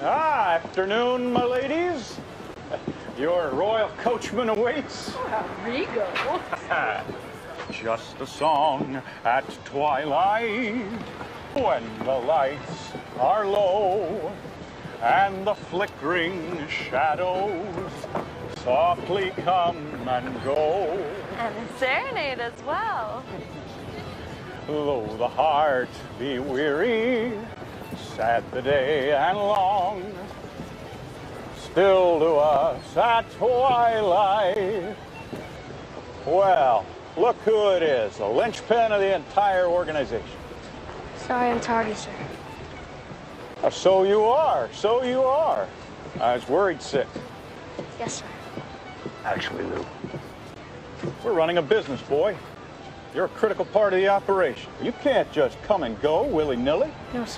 Afternoon, my ladies. Your royal coachman awaits. Rigo. Just a song at twilight, when the lights are low and the flickering shadows softly come and go. And a serenade as well. Though the heart be weary, sad the day and long, still to us at twilight. Well, look who it is, the linchpin of the entire organization. Sorry I'm tardy, sir. So you are, so you are. I was worried sick. Yes, sir. Actually, Lou, we're running a business, boy. You're a critical part of the operation. You can't just come and go willy-nilly. No, sir.